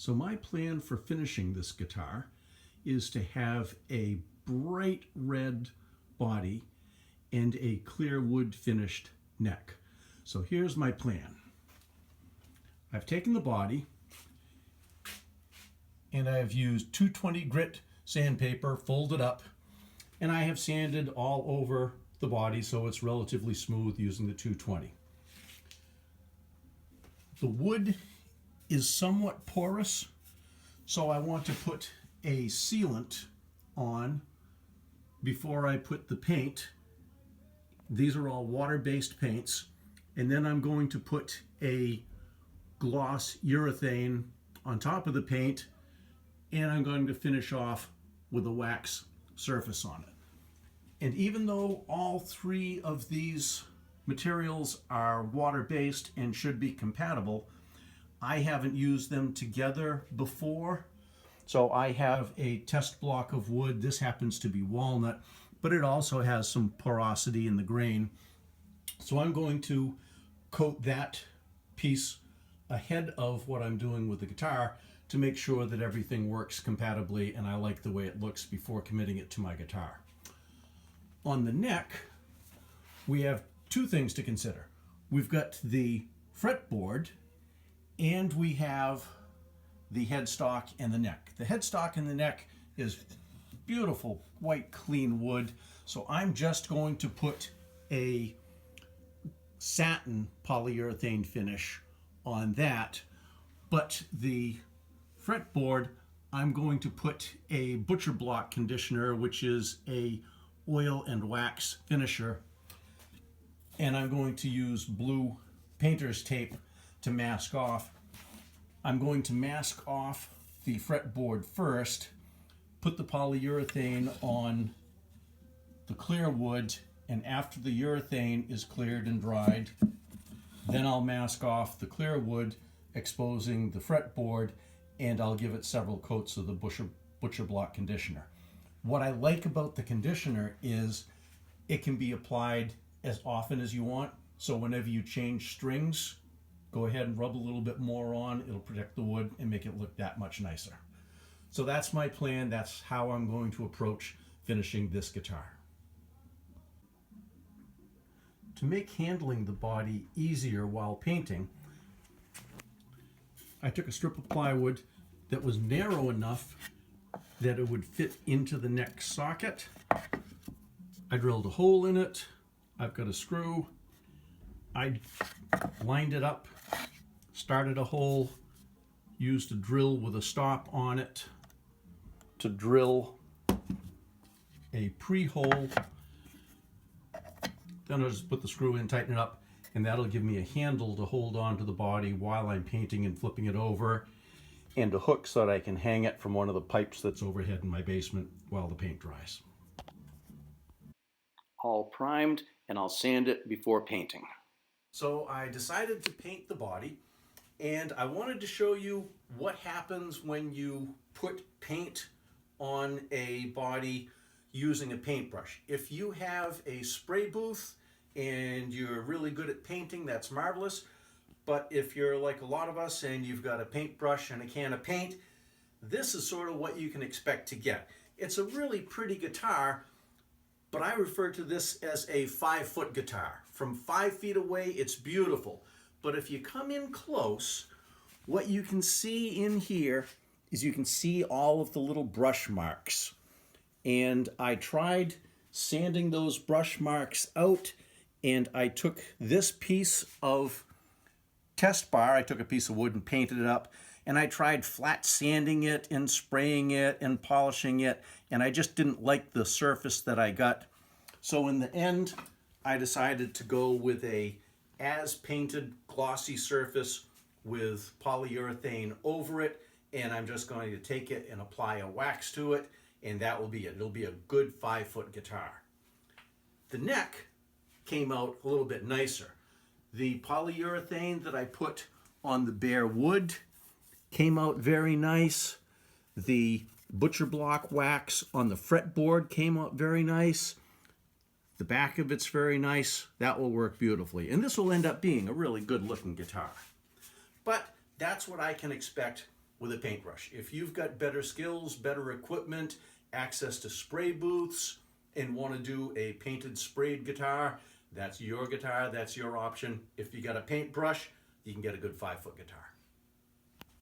So my plan for finishing this guitar is to have a bright red body and a clear wood finished neck. So here's my plan. I've taken the body and I have used 220 grit sandpaper, folded up, and I have sanded all over the body so it's relatively smooth using the 220. The wood is somewhat porous, so I want to put a sealant on before I put the paint. These are all water-based paints, and then I'm going to put a gloss urethane on top of the paint, and I'm going to finish off with a wax surface on it. And even though all three of these materials are water-based and should be compatible, I haven't used them together before. So I have a test block of wood. This happens to be walnut, but it also has some porosity in the grain. So I'm going to coat that piece ahead of what I'm doing with the guitar to make sure that everything works compatibly and I like the way it looks before committing it to my guitar. On the neck, we have two things to consider. We've got the fretboard and we have the headstock and the neck. The headstock and the neck is beautiful, white, clean wood. So I'm just going to put a satin polyurethane finish on that. But the fretboard, I'm going to put a butcher block conditioner, which is a oil and wax finisher. And I'm going to use blue painter's tape to mask off. I'm going to mask off the fretboard first, put the polyurethane on the clear wood, and after the urethane is cleared and dried, then I'll mask off the clear wood, exposing the fretboard, and I'll give it several coats of the butcher block conditioner. What I like about the conditioner is it can be applied as often as you want. So whenever you change strings, go ahead and rub a little bit more on. It'll protect the wood and make it look that much nicer. So that's my plan. That's how I'm going to approach finishing this guitar. To make handling the body easier while painting, I took a strip of plywood that was narrow enough that it would fit into the neck socket. I drilled a hole in it. I've got a screw. I lined it up, started a hole, used a drill with a stop on it to drill a pre-hole. Then I'll just put the screw in, tighten it up, and that'll give me a handle to hold on to the body while I'm painting and flipping it over, and a hook so that I can hang it from one of the pipes that's overhead in my basement while the paint dries. All primed, and I'll sand it before painting. So I decided to paint the body, and I wanted to show you what happens when you put paint on a body using a paintbrush. If you have a spray booth and you're really good at painting, that's marvelous. But if you're like a lot of us and you've got a paintbrush and a can of paint, this is sort of what you can expect to get. It's a really pretty guitar, but I refer to this as a 5-foot guitar. From 5 feet away, it's beautiful. But if you come in close, what you can see in here is you can see all of the little brush marks. And I tried sanding those brush marks out, and I took this piece of test bar, I took a piece of wood and painted it up, and I tried flat sanding it and spraying it and polishing it, and I just didn't like the surface that I got. So in the end, I decided to go with a as painted glossy surface with polyurethane over it, and I'm just going to take it and apply a wax to it, and that will be it. It'll be a good 5-foot guitar. The neck came out a little bit nicer. The polyurethane that I put on the bare wood came out very nice. The butcher block wax on the fretboard came out very nice. The back of it's very nice. That will work beautifully. And this will end up being a really good looking guitar. But that's what I can expect with a paintbrush. If you've got better skills, better equipment, access to spray booths, and want to do a painted sprayed guitar, that's your option. If you got a paintbrush, you can get a good 5-foot guitar.